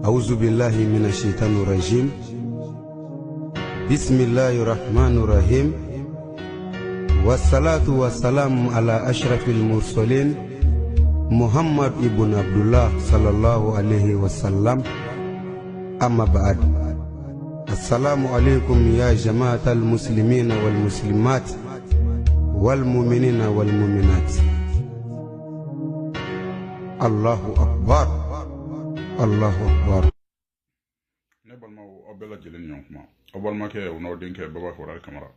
أعوذ بالله من الشيطان الرجيم. بسم الله الرحمن الرحيم. والصلاة والسلام على أشرف المرسلين محمد ابن عبد الله صلى الله عليه وسلم. أما بعد، السلام عليكم يا جماعة المسلمين والمسلمات والمؤمنين والمؤمنات. الله أكبر الله أكبر. نبال ما أبلا جلني يوم أبلا ما كي ونودين كي بابا فورال كاميرا.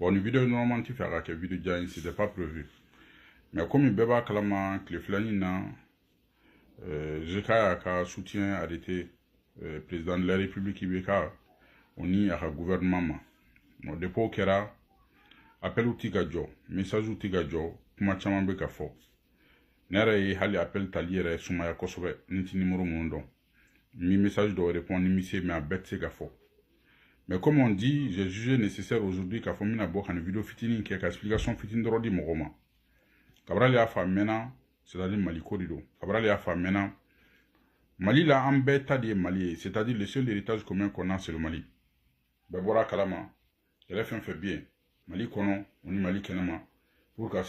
Bon, vidéo normalement tu feras que vidéo déjà c'était pas prévu. Mais comme il beba kalama kleflani na jeka ka soutien arrêté président de la République ibeka oni à gouvernement. Mo depo kera appel utiga jo, message utiga jo kuma chama be ka fo. Nere hali appel taliere sumaya kosobe niti numéro mondo. Mi message doit répondre ni mise mais à bête ka fo. Mais comme on dit, j'ai jugé nécessaire aujourd'hui qu'à Fomina Bok une vidéo fitini qui a explication fitini de Rodi Moroma. Cabral ya fa mena, c'est-à-dire Mali Korido. Cabral ya fa mena. Mali la ambeta de Mali, c'est-à-dire le seul héritage commun qu'on a c'est le Mali. Babora Kalama, elle fait bien. Mali kono, on y Mali kenama. Pour qu'à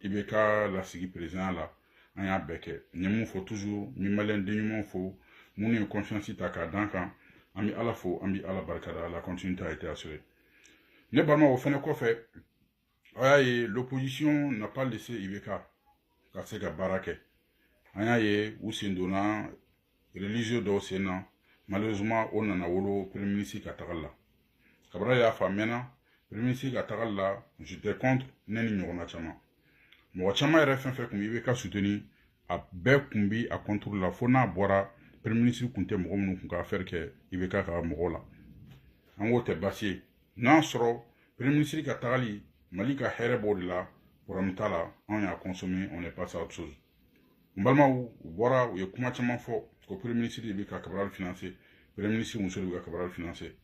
Ibeka la sigi président là, on y a beke. N'y faut toujours, ni malin de faut, mon confiance itaka danka. Ami ala fo, ami ala barkada, la continuité a été assurée. Nébalement, au fin de quoi fait, l'opposition n'a pas laissé Ibeka, Kaseka Barake. Ayaye, ou Sindona, religieux do Sénat, malheureusement, on en a wolo, premier ministre Katarala. Kabra ya famena, premier ministre Katarala, j'étais contre, neni nyorona chama. Mo chama era fait comme Ibeka soutenu, a be kumbi a contre la fona bora, premier ministre kunte mɔgɔ minnu kun ka affaire kɛ Ibeka ka mɔgɔ la an k'o tɛ baasi ye n'a sɔrɔ premier ministre ka tagali Mali ka hɛrɛ b'o de la problème t'a la anw y'a consommer on est passé à autre chose n balimaw u bɔra u ye kuma caman fɔ ko premier ministre de bɛ ka Cabral financer premier ministre muso de bɛ ka Cabral financer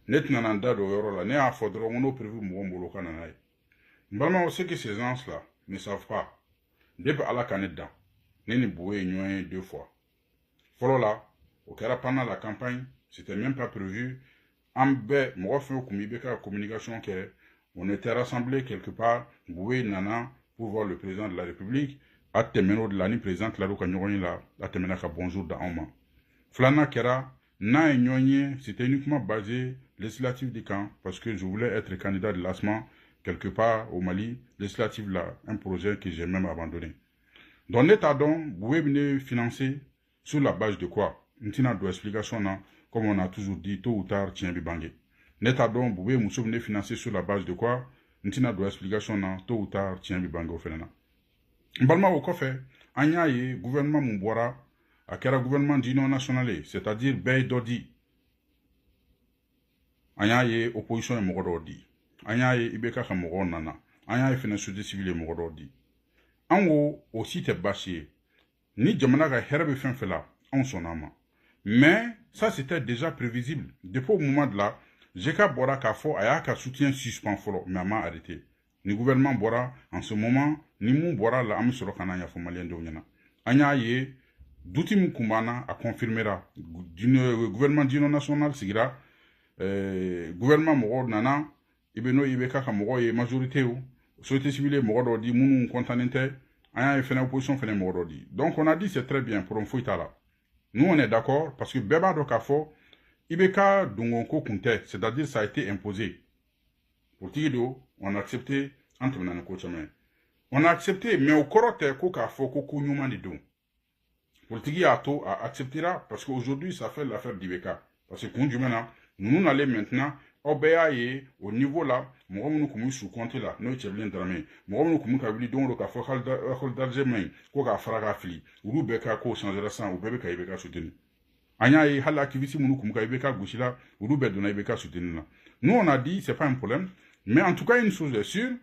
ne tɛna na n da don o yɔrɔ la ne y'a fɔ dɔrɔn ko n'o prévu mɔgɔ min bolo ka na n'a ye n balimaw c'est que ces gens là ne savent pas depuis Ala ka ne dan ne ni Bowe ye ɲɔgɔn ye 2 fois. Follow là, au cas pendant la campagne, c'était même pas prévu. En bé, moi, fait au communication qu'on était rassemblés quelque part, Boué Nana, pour voir le président de la République, à Temeno de l'année présidente, la Roukanyoni là, à Temenaka bonjour d'Aoma. Flana Kera, na et c'était uniquement basé législatif du camp, parce que je voulais être candidat de lancement quelque part au Mali, législatif là, un projet que j'ai même abandonné. Dans l'état donc, Boué venait financer. Sur la base de quoi? N'tina do explication na, comme on a toujours dit, tôt ou tard, tient bibangé. Neta donc, vous pouvez nous financer sur la base de quoi? N'tina do explication na, tôt ou tard, tient bibangé au fenena. Balma au kofe, anya ye, gouvernement mouboira, a kera gouvernement d'union nationale, c'est-à-dire Bey Dodi. Anya ye, opposition et mogododi. Anya ye, Ibeka ka mogo nana. Anya ye, société civile et mogododi. Ango, aussi te bâchier. Ni jamana ka herbe fin fela en son âme. Mais ça c'était déjà prévisible. Depuis au moment de là, Jeka Bora ka fo aya ka soutien suspens folo mais ma arrêté. Ni gouvernement Bora en ce moment ni mon Bora la am soro kana ya fo malien de nyana. Anya ye douti mukumbana a confirmera gouvernement d'union nationale sigira gouvernement mo nana ibeno ibeka ka mo ye majorité ou société civile mo do di munu contanente. Opposition fait les donc on a dit c'est très bien pour un fouille là. Nous on est d'accord parce que Beba Dokafo, Ibeka Dungonko Kunte, c'est-à-dire ça a été imposé. Pour Tido, on a accepté entre on a accepté, mais au corote Kokafo Koko Nyuma Nido. Pour Tigi Ato a acceptera parce qu'aujourd'hui ça fait l'affaire d'Ibeka. Parce que Kunjumena, nous allons maintenant Obeaye au niveau là, moi nous comme sous compte là, nous chevelin dramé. Moi nous comme kabili don le kafa hal d'argement, ko ka faraga fili, ou beka ko changer ça ou bebe ka ibeka soutenu. Anya yi hal activité nous comme ka ibeka gushila, ou be dona ibeka soutenu là. Nous on a dit c'est pas un problème, mais en tout cas une chose est sûre,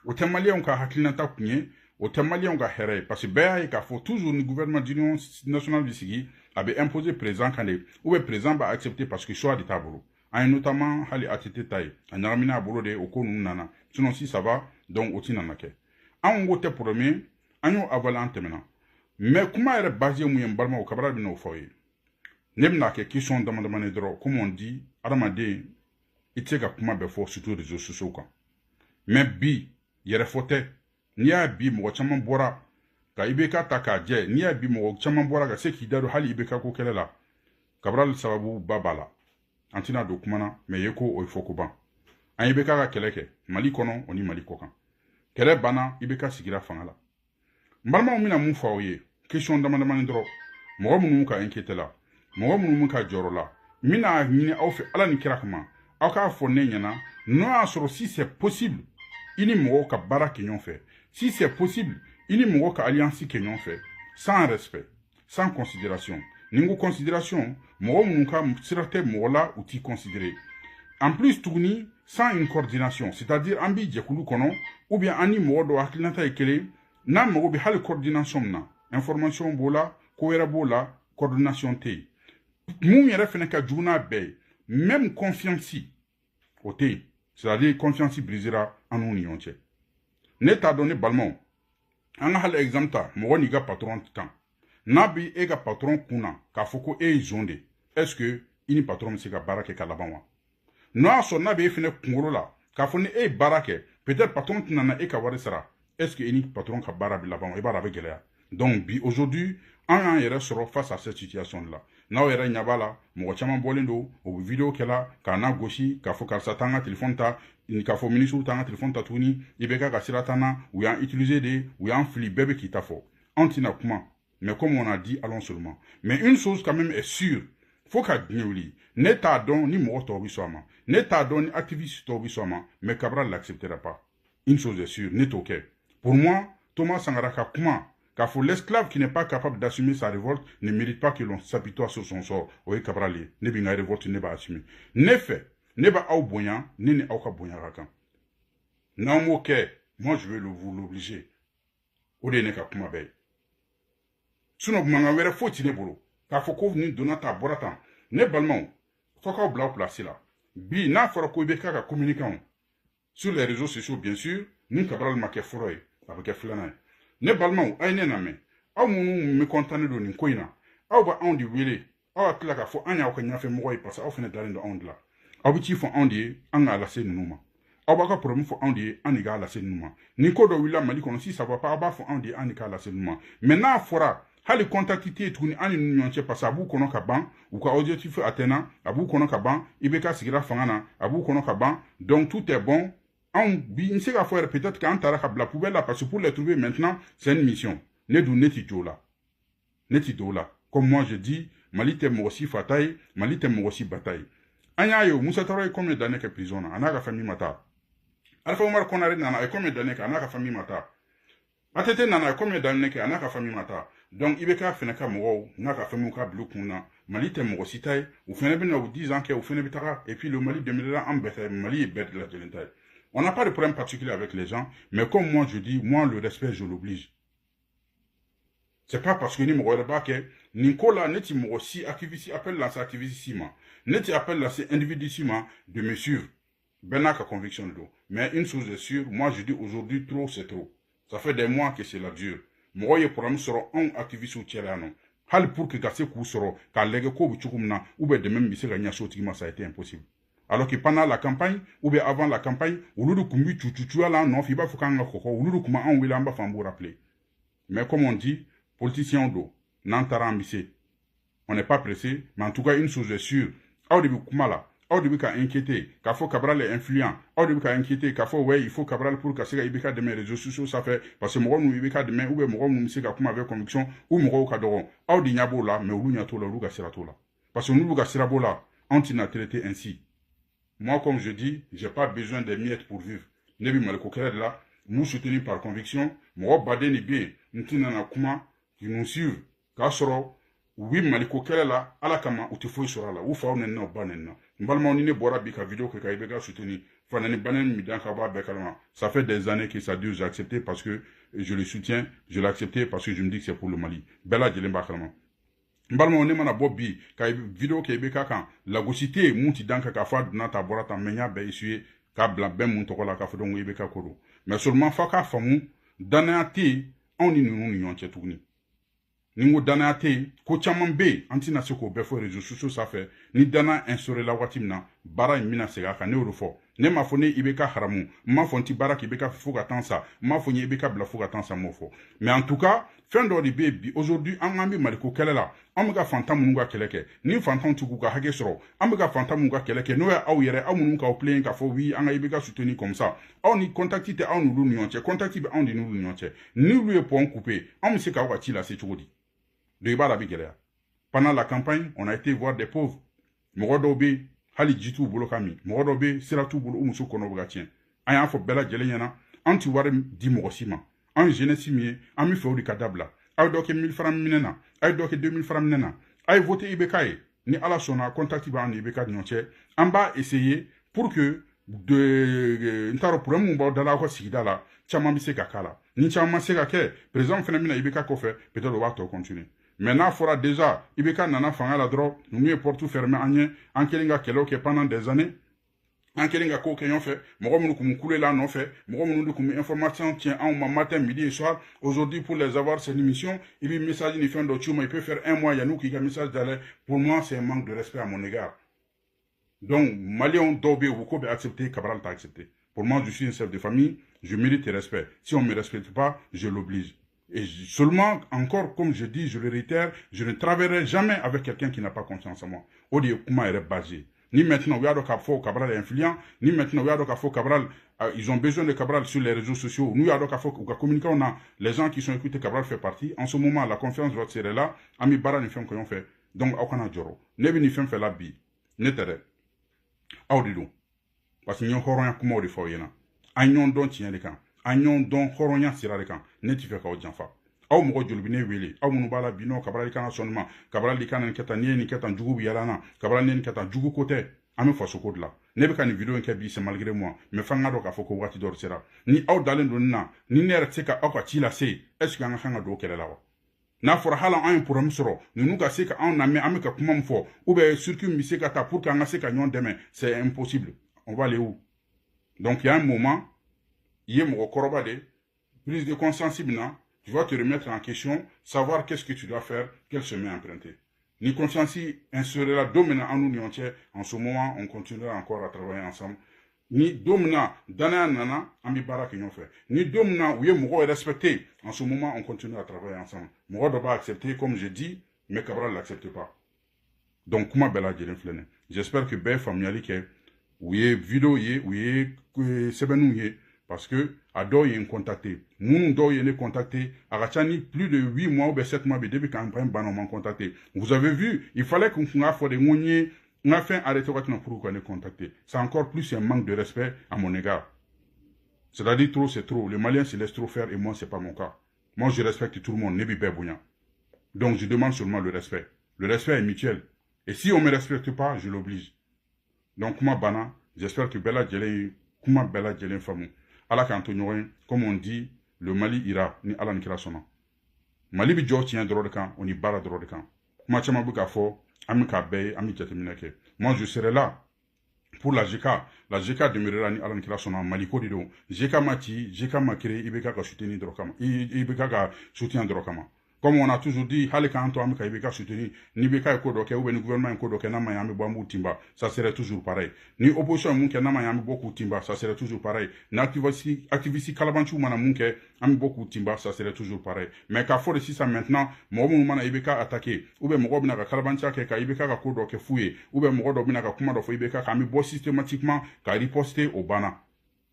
au Tamali on ka haklinata kunye, au Tamali on ka here parce que beaye ka faut toujours le gouvernement d'union nationale du Sigi avait imposé présent quand ou présent va accepter parce que choix d'état bolo. Notamment hali atite taille en ramina bolode au konu nana sinon si ça va donc oti nanake an gote premier anyo avalan temena mais comment est basé moyen balma au kabra bino foye ne bɛna kɛ question dama damani dɔrɔn comme on dit adamaden i tɛ se ka kuma bɛɛ fɔ surtout réseaux sociaux kan mais bi yɛrɛfɔ tɛ n'i y'a bi mɔgɔ caman bɔra ka IBK ta k'a jɛ n'i y'a bi mɔgɔ caman bɔra ka se k'i da don hali IBK ko kɛlɛ la Cabral sababu ba b'a la an tɛna don kuma na mais ye ko o ye fɔ ko ban an IBK ka kɛlɛ kɛ Mali kɔnɔ o ni Mali kɔ kan kɛlɛ banna IBK sigira fanga la n balimaw bɛna mun fɔ aw ye question dama damani dɔrɔn mɔgɔ minnu ka inquiété la mɔgɔ minnu ka jɔrɔ la n bɛna ɲini aw fɛ Ala ni kira kama aw k'a fɔ ne ɲɛna n'o y'a sɔrɔ si c'est possible i ni mɔgɔw ka baara kɛ ɲɔgɔn fɛ si c'est possible i ni mɔgɔw ka alliance kɛ ɲɔgɔn fɛ sans respect sans considération ni n ko considération mɔgɔ minnu ka sira tɛ mɔgɔ la u t'i considéré en plus tuguni sans une coordination c'est-à-dire an b'i jɛkulu kɔnɔ ou bien an ni mɔgɔ dɔ hakilinata ye kelen n'a mago bɛ hali coordination min na information b'o la ko wɛrɛ b'o la coordination tɛ yen mun yɛrɛ fɛnɛ ka jugu n'a bɛɛ ye même confiance o tɛ yen c'est-à-dire confiance brisera an n'u ni ɲɔgɔn cɛ ne t'a dɔn ne balimaw an ka hali exemple ta mɔgɔ n'i ka patron kan n'a bɛ e ka patron kun na k'a fɔ ko e ye zon de est-ce que i ni patron bɛ se ka baara kɛ ka laban wa n'o y'a sɔrɔ n'a bɛ e fɛnɛ kunkolo la k'a fɔ ni e ye baara kɛ peut-être patron tɛna na e ka wari sara est-ce que i ni patron ka baara bɛ laban wa i b'a dɔn a bɛ gɛlɛya donc bi aujourd'hui an y'an yɛrɛ sɔrɔ face à cette situation là n'aw yɛrɛ ɲɛ b'a la mɔgɔ caman bɔlen don o bɛ vidéo kɛla k'a na gosi k'a fɔ karisa t'an ka téléphone ta k'a fɔ ministre t'an ka téléphone ta tuguni IBK ka sira t'an na u y'an utiliser de u y'an fili bɛɛ bɛ k'i ta fɔ an tɛna kuma mais comme on a dit allons seulement mais une chose quand même est sûre faut ka diɲɛ wuli ne t'a dɔn ni mɔgɔ tɔw bɛ sɔn a ma ne t'a dɔn ni activiste tɔw bɛ sɔn a ma mais Cabral l'acceptera pas une chose est sûre ne t'o kɛ pour moi Thomas Sankara ka kuma k'a fɔ l'esclave qui n'est pas capable d'assumer sa révolte ne mérite pas que l'on s'apitoie sur son sort o ye Cabral ye ne bɛ n ka révolte ne b'a assumer ne fɛ ne b'a aw bonya ne ni aw ka bonya ka kan n'aw m'o kɛ moi je vais vous l'obliger o de ye ne ka kuma bɛɛ ye sinon mankan wɛrɛ foyi tɛ ne bolo k'a fɔ ko nin donna tan a bɔra tan ne balimaw fɔ k'aw bila aw place la bi n'a fɔra ko i bɛ k'a ka communicant sur les réseaux sociaux bien sûr ni Cabral ma kɛ fɔlɔ ye a bɛ kɛ filanan ye ne balimaw a ye ne lamɛn aw minnu bɛ content don nin ko in na aw bɛ anw de wele aw ka tila k'a fɔ an y'aw ka ɲɛfɛmɔgɔ ye parce que aw fana dalen don anw de la aw bɛ ci fɔ anw de ye an k'a lase ninnu ma aw b'a ka problème fɔ anw de ye an de k'a lase ninnu ma ni ko dɔ wulila Mali kɔnɔ si ça va pas aw b'a fɔ anw de ye an de k'a lase ninnu ma mais n'a fɔra hali contact tɛ yen tuguni an ni ninnu ɲɔgɔn cɛ parce que a b'u kɔnɔ ka ban u ka objectif atteindre a b'u kɔnɔ ka ban IBK sigira fanga na a b'u kɔnɔ ka ban donc tout est bon anw bi n se k'a fɔ yɛrɛ peut-être qu'an taara ka bila poubelle la parce que pour les trouver maintenant c'est une mission ne dun ne ti jo la ne ti do la comme moi je dis Mali tɛ mɔgɔ si fata ye Mali tɛ mɔgɔ si bata ye an y'a ye Musa Traoré combien d'années kɛ prison na a n'a ka famille ma taa Alpha Oumar Konaré nana a ye combien d'années kɛ a n'a ka famille ma taa ATT nana a ye combien d'années kɛ a n'a ka famille ma taa donc IBK fɛnɛ ka mɔgɔw n'a ka famille ka bila kun na Mali tɛ mɔgɔ si ta ye u fɛnɛ bɛ na u 10 ans kɛ u fɛnɛ bɛ taga et puis le Mali 2000 an bɛɛ tɛ Mali ye bɛɛ de la kelen ta ye on n'a pas de problème particulier avec les gens mais comme moi je dis moi le respect je l'oblige c'est pas parce que ni mɔgɔ wɛrɛ b'a kɛ nin ko la ne ti mɔgɔ si activiste appelle la activiste si ma ne ti appelle la individu si ma de me suivre bɛɛ n'a ka conviction don mais une chose est sûre moi je dis aujourd'hui trop c'est trop ça fait des mois que c'est la dure mɔgɔ ye problème sɔrɔ anw activiste cɛla yan nɔ hali pour que ka se k'u sɔrɔ k'a lajɛ ko bɛ cogo min na ou bien dɛmɛ bɛ se ka ɲɛsin o tigi ma ça a été impossible alors que pendant la campagne ou bien avant la campagne olu de tun bɛ cucucuya la an nɔfɛ i b'a fɔ k'an ka kɔkɔ olu de tun b'anw wele an b'a fɔ an b'o rappeler mais comme on dit politiciens do n'an taara an bɛ se on n'est pas pressé mais en tout cas une chose est sûre aw de bɛ kuma la aw de bɛ ka inquiéter k'a fɔ Cabral est influent aw de bɛ ka inquiéter k'a fɔ ouais il faut Cabral pour ka se ka IBK dɛmɛ réseaux sociaux sanfɛ parce que mɔgɔ minnu IBK dɛmɛ ou bien mɔgɔ minnu bɛ se ka kuma avec conviction ou mɔgɔw ka dɔgɔ aw de ɲɛ b'o la mais olu ɲɛ t'o la olu ka sira t'o la parce que n'olu ka sira b'o la anw tɛna traiter ainsi moi comme je dis j'ai pas besoin des miettes pour vivre ne bɛ Mali ko kɛlɛ de la nous soutenir par conviction mɔgɔ baden de bɛ yen n tɛna na kuma qui nous suivent k'a sɔrɔ u bɛ Mali ko kɛlɛ la ala kama u tɛ foyi sɔrɔ a la u faw nɛni na u ba nɛni na n balimaw ni ne bɔra bi ka vidéo kɛ ka IBK soutenir fanani banen min dan ka bɔ a bɛɛ kalama ça fait des années que ça dure j'ai accepté parce que je le soutiens je l'ai accepté parce que je me dis que c'est pour le Mali bɛɛ lajɛlen b'a kalama n balimaw ne mana bɔ bi ka vidéo kɛ IBK kan lagosi tɛ yen mun ti dan kan k'a fɔ a donna ta bɔra tan mais n y'a bɛɛ essuyer k'a bila bɛɛ mun tɔgɔ la k'a fɔ donc IBK ko don mais seulement f'a k'a faamu danaya tɛ yen anw ni ninnu ni ɲɔgɔn cɛ tuguni ni ngo dana te ko caman be an tɛna se k'o bɛɛ fɔ réseaux sociaux sanfɛ ni dana instauré la waati min na baara in bɛna segin a kan ne y'o de fɔ ne m'a fɔ ne i bɛ ka haramu n m'a fɔ n ti baara kɛ i bɛ ka fo ka tan sa n m'a fɔ n ye i bɛ ka bila fo ka tan sa n m'o fɔ mais en tout cas fɛn dɔ de bɛ yen bi aujourd'hui an bɛ maliko kɛlɛ la an bɛ ka fantan minnu ka kɛlɛ kɛ ni fantanw ti k'u ka hakɛ sɔrɔ an bɛ ka fantan minnu ka kɛlɛ kɛ n'o ye aw yɛrɛ aw minnu k'aw plaigner k'a fɔ oui an ka i bɛ ka soutenir comme ça aw ni contact tɛ aw n'olu ni ɲɔgɔn cɛ contact bɛ anw de n'olu ni ɲɔgɔn cɛ n'olu ye pont coupé anw bɛ se k'aw ka ci lase cogo di donc i b'a la bi gɛlɛya pendant la campagne on a été voir des pauvres mɔgɔ dɔw bɛ hali ji t'u bolo ka min mɔgɔ dɔw bɛ sira t'u bolo u muso kɔnɔ bɛ ka tiɲɛ an y'a fɔ bɛɛ lajɛlen ɲɛna an ti wari di mɔgɔ si ma an ye jeunesse min ye an bɛ fɛ o de ka dabila a ye dɔ kɛ 1000 francs minɛ na a ye dɔ kɛ 2000 francs minɛ na a ye voté IBK ye ni ala sɔnna contact b'an ni IBK ni ɲɔgɔn cɛ an b'a essayer pour que n t'a dɔn problème min b'aw da la aw ka sigida la caman bɛ se ka k'a la ni caman ma se ka kɛ président fana bɛna IBK kɔfɛ peut-être o b'a tɔ continuer mais n'a fɔra déjà IBK nana fanga la dɔrɔn ninnu ye porte fermée an ye an kɛlen ka kɛlɛw kɛ pendant des années an kɛlen ka kow kɛ ɲɔgɔn fɛ mɔgɔ minnu kun bɛ kulela a nɔfɛ mɔgɔ minnu de kun bɛ information tiɲɛ anw ma matin midi et soir aujourd'hui pour les avoir c'est une mission i bɛ message ni fɛn dɔ ci u ma il peut faire 1 mois yanni k'i ka message dalen pour moi c'est un manque de respect à mon égard donc maliyɛnw dɔw bɛ yen u ko bɛ accepter Cabral t'a accepté pour moi je suis un chef de famille je mérite respect si on me respecte pas je l'oblige. Et seulement, encore, comme je dis, je le réitère, je ne travaillerai jamais avec quelqu'un qui n'a pas confiance en moi. Au lieu comment est basé. Ni maintenant, oui, Cabral est influent, ni maintenant, oui, Cabral, ils ont besoin de Cabral sur les réseaux sociaux. Nous, communiquer, on a les gens qui sont écoutés, Cabral fait partie. En ce moment, la confiance doit être là. Ami Bara ni fait qu'on fait. Donc, aucun joro. Nebi ni fait la bi. Netere. Audido. Parce que nous avons un comment de faire yena. Agnon don tient les camps. Agnon don horonya sira de camp. Ne tu fais qu'au janfa. Aw mɔgɔ joli bɛ ne wele aw minnu b'a la bi nɔ Cabral kana sɔn ma Cabral de kana nin kɛ tan n'i ye nin kɛ tan jugu bɛ yala na Cabral ne nin kɛ tan jugu ko tɛ an bɛ faso ko de la ne bɛ ka nin video in kɛ bi c'est malgré moi mais f'an ka dɔn k'a fɔ ko waati dɔ sera ni aw dalen don nin na ni ne yɛrɛ tɛ se ka aw ka ci lase est ce que an ka kan ka don kɛlɛ la wa n'a fɔra hali an ye problème sɔrɔ ninnu ka se ka anw lamɛn an bɛ ka kuma min fɔ ou bien circuit min bɛ se ka taa pour que an ka se ka ɲɔgɔn dɛmɛ c'est impossible on va aller où donc il y a un moment i ye mɔgɔ kɔrɔba de prise de conscience bɛ na tu vas te remettre en question, savoir qu'est-ce que tu dois faire, quel chemin emprunter. Ni conscience instaurera domina en nous en ce moment, on continuera encore à travailler ensemble. Ni domina dana nana ami bara qui fait. Ni domina où est mouro respecté. En ce moment, on continue à travailler ensemble. Mouro doit pas accepter, comme je dis, mais Cabral l'accepte pas. Donc, comment bella jelen flene. J'espère que ben familiali que où est vidéo où est sebenou parce que a dɔw ye n contacté minnu dɔw ye ne contacté a ka ca ni plus de 8 mois ou bien 7 mois depuis campagne banna on m'a contacté vous avez vu il fallait qu'on fasse des n a fait arrêter pour qu'on ait contacté c'est encore plus un manque de respect à mon égard c'est-à-dire trop c'est trop les Maliens se laissent trop faire et moi c'est pas mon cas moi je respecte tout le monde ne bibé bouillant donc je demande seulement le respect est mutuel et si on me respecte pas je l'oblige donc kuma bana j'espère que bella jelen kuma bella jelen famu ala k'an to ɲɔgɔn ye comme on dit le Mali ira ni ala ni kira sɔnna Mali bi jɔ tiɲɛ dɔrɔn de kan o ni baara dɔrɔn de kan kuma caman bɛ k'a fɔ an bɛ k'a bɛɛ ye an bɛ jateminɛ kɛ moi je serai là pour la GK demeurera ni ala ni kira sɔnna Mali ko de don GK ma ci GK ma créé IBK ka soutenir dɔrɔn kama IBK ka soutien dɔrɔn kama comme on a toujours dit hali k'an to an bɛ ka IBK soutenir ni IBK ye ko dɔ kɛ ou bien ni gouvernement ye ko dɔ kɛ n'a ma ɲɛ an bɛ bɔ an b'u timba ça serait toujours pareil ni opposition ye mun kɛ n'a ma ɲɛ an bɛ bɔ k'u timba ça serait toujours pareil ni activiste kalabanciw mana mun kɛ an bɛ bɔ k'u timba ça serait toujours pareil mais k'a fɔ de sisan maintenant mɔgɔ minnu mana IBK attaquer ou bien mɔgɔ bɛna ka kalabanciya kɛ ka IBK ka ko dɔ kɛ fu ye ou bien mɔgɔ dɔ bɛna ka kuma dɔ fɔ IBK kan an bɛ bɔ systématiquement ka riposter o banna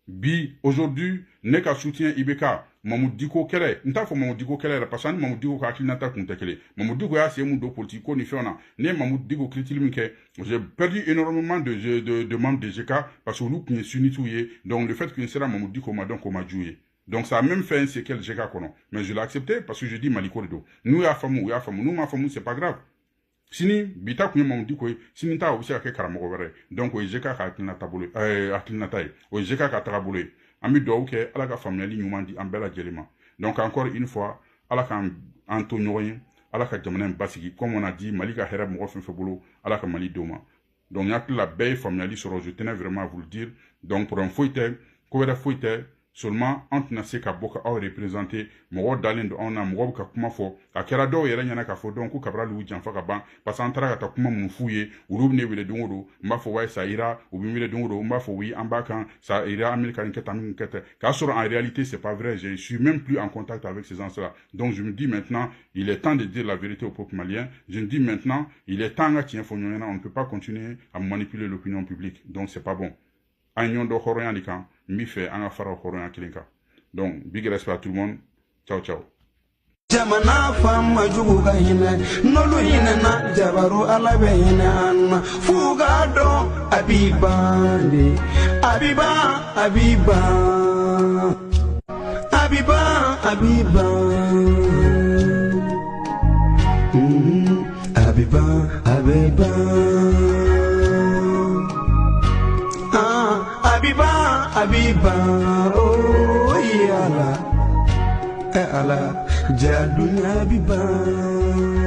bi aujourd'hui ne ka soutien IBK Mamoudou Diko kɛlɛ n t'a fɔ Mamoudou Diko kɛlɛ yɛrɛ parce que ani Mamoudou Diko ka hakilinata kun tɛ kelen Mamoudou Diko y'a sen mun don politique ko ni fɛnw na ne ye Mamoudou Diko critique min kɛ j'ai perdu énormément de membres de GK parce que olu kun ye sunnitiw ye donc le fait que n sera Mamoudou Diko ma donc o ma jugu ye donc ça a même fait un séquel GK kɔnɔ mais je l'ai accepté parce que je dis Maliko de don n'u y'a faamu u y'a faamu n'u m'a faamu c'est pas grave sini bita kun ye Mamoudou Diko ye sini ta o bɛ se ka kɛ karamɔgɔ wɛrɛ donc o ye GK ka hakilinata bolo hakilinata ye o ye GK ka tagabolo ye an bɛ dugawu kɛ ala ka faamuyali ɲuman di an bɛɛ lajɛlen ma donc encore une fois ala k'an to ɲɔgɔn ye ala ka jamana in basigi comme on a dit Mali ka hɛrɛ mɔgɔ fɛn fɛn bolo ala ka Mali d'o ma donc n hakili la bɛɛ ye faamuyali sɔrɔ je tenais vraiment à vous le dire donc problème foyi tɛ ko wɛrɛ foyi tɛ seulement an tɛna se ka bɔ ka aw représenter mɔgɔ dalen don anw na mɔgɔ bɛ ka kuma fɔ a kɛra dɔw yɛrɛ ɲɛna k'a fɔ ko kabra l'u janfa ka ban parce que an taara ka taa kuma mun f'u ye olu bɛ ne wele don o don n b'a fɔ wayi sa ira u bɛ n wele don o don n b'a fɔ oui an b'a kan sa ira an bɛ ka nin kɛ tan nin kɛ tan k'a sɔrɔ en réalité c'est pas vrai je suis même plus en contact avec ces gens-là donc je me dis maintenant il est temps de dire la vérité au peuple malien je me dis maintenant il est temps an ka tiɲɛ fɔ ɲɔgɔn ɲɛna on ne peut pas continuer à manipuler l'opinion publique donc c'est pas bon an ɲɔgɔn dɔ hɔrɔnya de kan n b'i fɛ an ka fara hɔrɔnya kelen kan donc big respect à tout le monde ciao ciao jamana fama jugu ka hinɛ n'olu hinɛna jabaru ala bɛ hinɛ an na f'u k'a dɔn a b'i ban de a b'i ban a b'i ban a b'i ban a b'i ban a b'i ban a b'i ban a b'i ban a b'i ban oh yala ala ja dunya bi ban